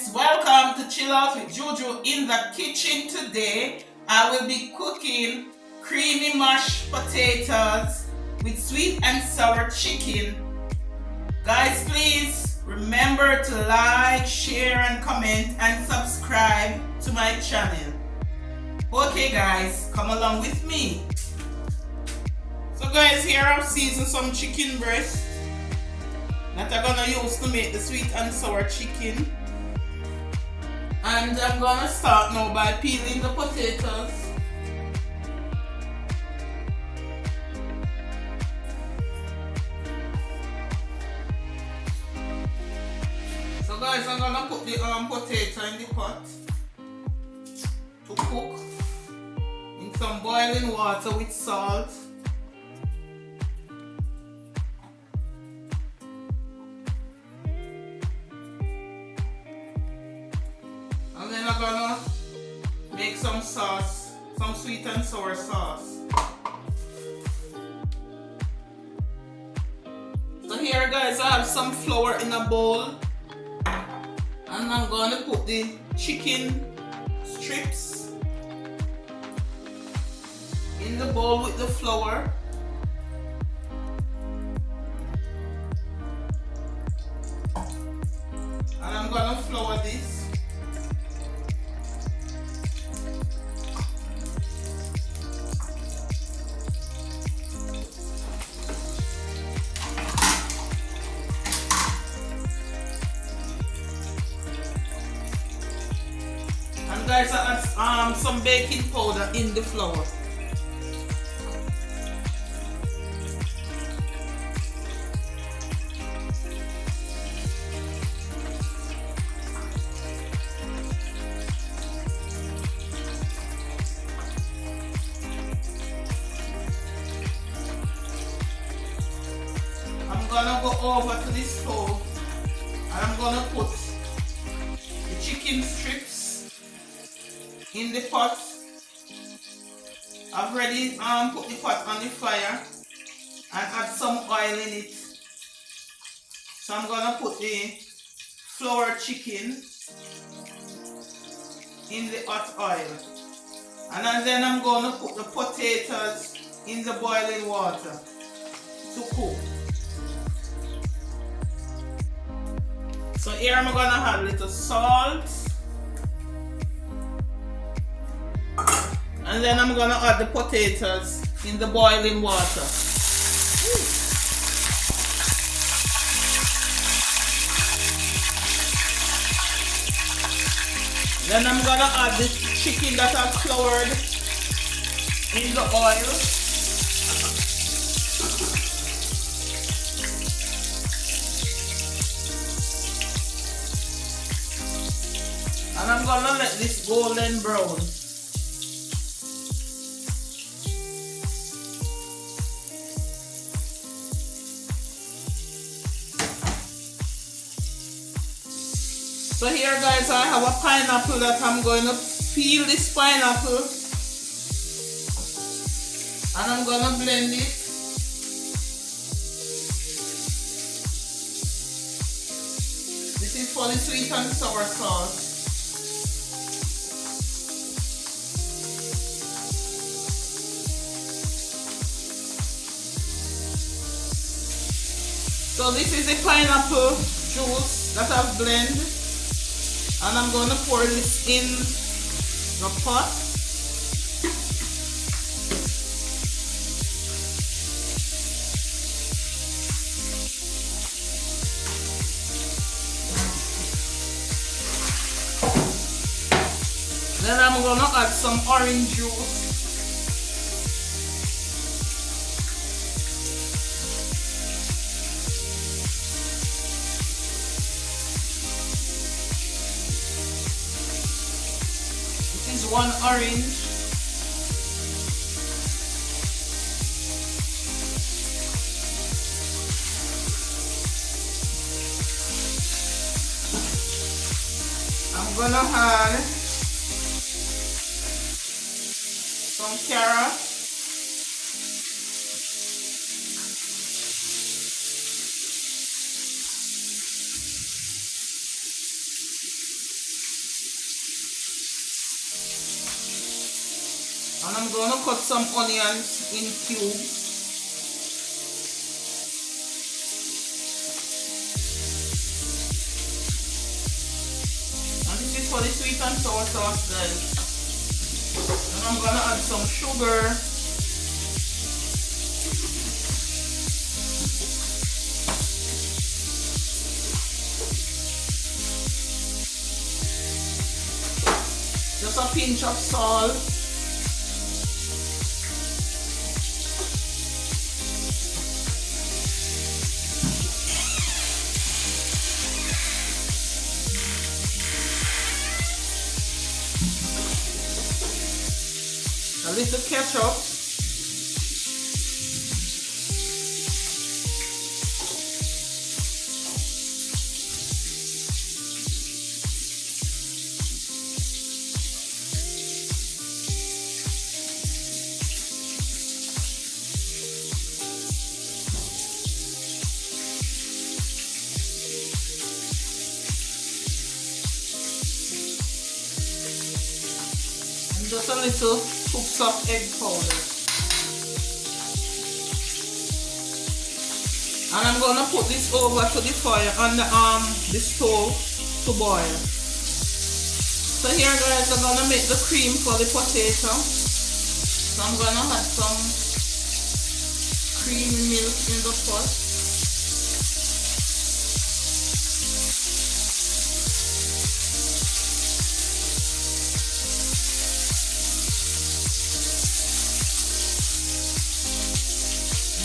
friends, welcome to Chill Out with Juju in the kitchen. Today I will be cooking creamy mashed potatoes with sweet and sour chicken. Guys, please remember to like, share and comment and subscribe to my channel. Okay guys, come along with me. So guys, here I've seasoned some chicken breast that I'm gonna use to make the sweet and sour chicken. And I'm gonna start now by peeling the potatoes. So guys, I'm gonna put the potato in the pot to cook in some boiling water with salt. And then I'm gonna make some sauce, some sweet and sour sauce. So here guys, I have some flour in a bowl. And I'm gonna put the chicken strips in the bowl with the flour. And I'm gonna flour this. And guys, I add some baking powder in the flour. I'm gonna go over to the stove and I'm gonna put the chicken strips in the pot. I've already put the pot on the fire and add some oil in it. So I'm gonna put the flour chicken in the hot oil. And then I'm gonna put the potatoes in the boiling water to cook. So here I'm gonna add a little salt. And then I'm gonna add the potatoes in the boiling water. Then I'm gonna add the chicken that I've floured in the oil. And I'm gonna let this golden brown. So here guys, I have a pineapple that I'm going to peel this pineapple and I'm going to blend it. This is for the sweet and sour sauce. So this is the pineapple juice that I've blended. And I'm going to pour this in the pot. Then I'm going to add some orange juice. One orange. I'm gonna add some carrot. I'm going to cut some onions in cubes. And this is for the sweet and sour sauce, guys. And I'm going to add some sugar. Just a pinch of salt. A little ketchup. Just a little scoops of egg powder. And I'm going to put this over to the fire on the stove to boil. So here, guys, I'm going to make the cream for the potato. So I'm going to add some creamy milk in the pot.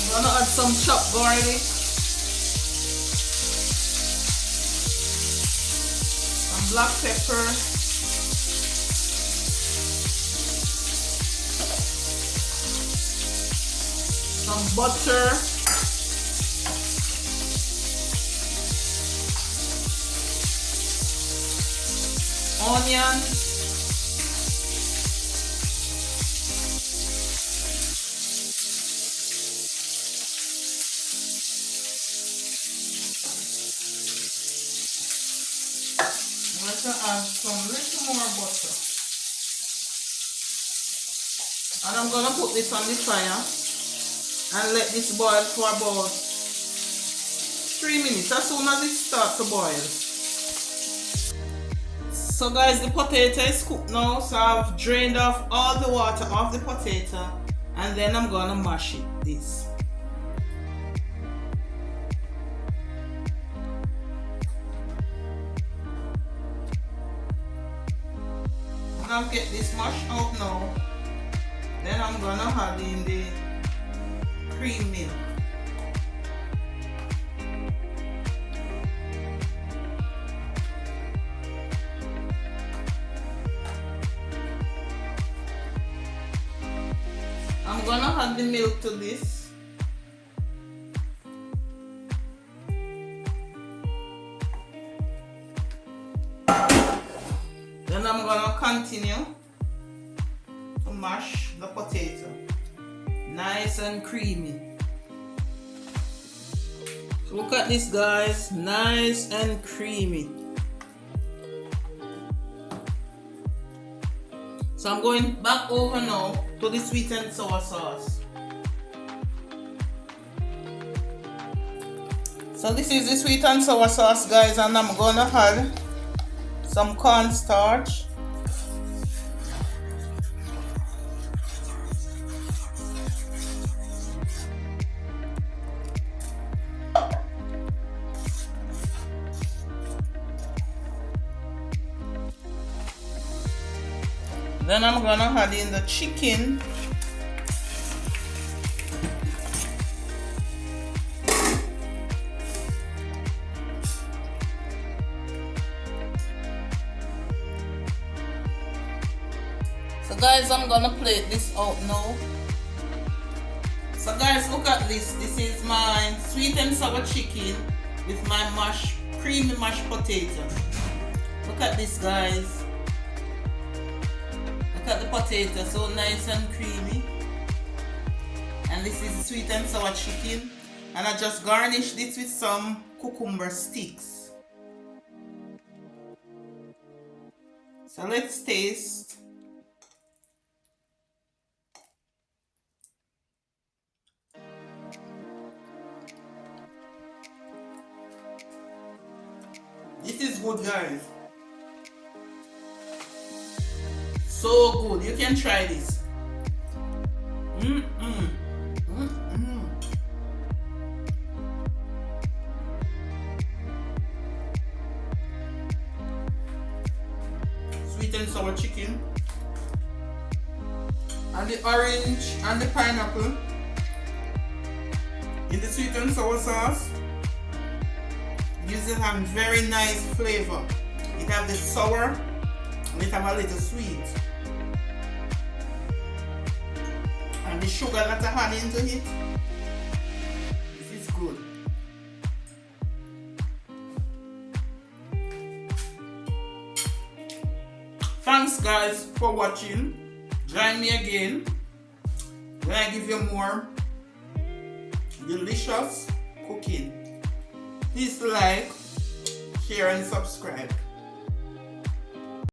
I'm gonna add some chopped garlic, some black pepper, some butter, onions, add some little more butter, and I'm gonna put this on the fire and let this boil for about 3 minutes as soon as it starts to boil. So guys, the potato is cooked now, so I've drained off all the water off the potato, and then I'm gonna mash this. I'll get this mashed out now. Then I'm gonna add in the cream milk. I'm gonna add the milk to this. Then I'm gonna continue to mash the potato, nice and creamy. So look at this, guys, nice and creamy. So I'm going back over now to the sweet and sour sauce. So this is the sweet and sour sauce, guys, and I'm gonna add some cornstarch, then I'm gonna add in the chicken, so guys, I'm gonna plate this out now. So guys, look at this. This is my sweet and sour chicken with my creamy mashed potato. Look at this, guys. Look at the potato, so nice and creamy. And this is the sweet and sour chicken. And I just garnished this with some cucumber sticks. So let's taste. This is good, guys. So good. You can try this. Sweet and sour chicken. And the orange and the pineapple in the sweet and sour sauce gives it a very nice flavor. It have the sour and it have a little sweet. And the sugar that I had into it, this is good. Thanks guys for watching. Join me again when I give you more delicious cooking. Please like, share and subscribe.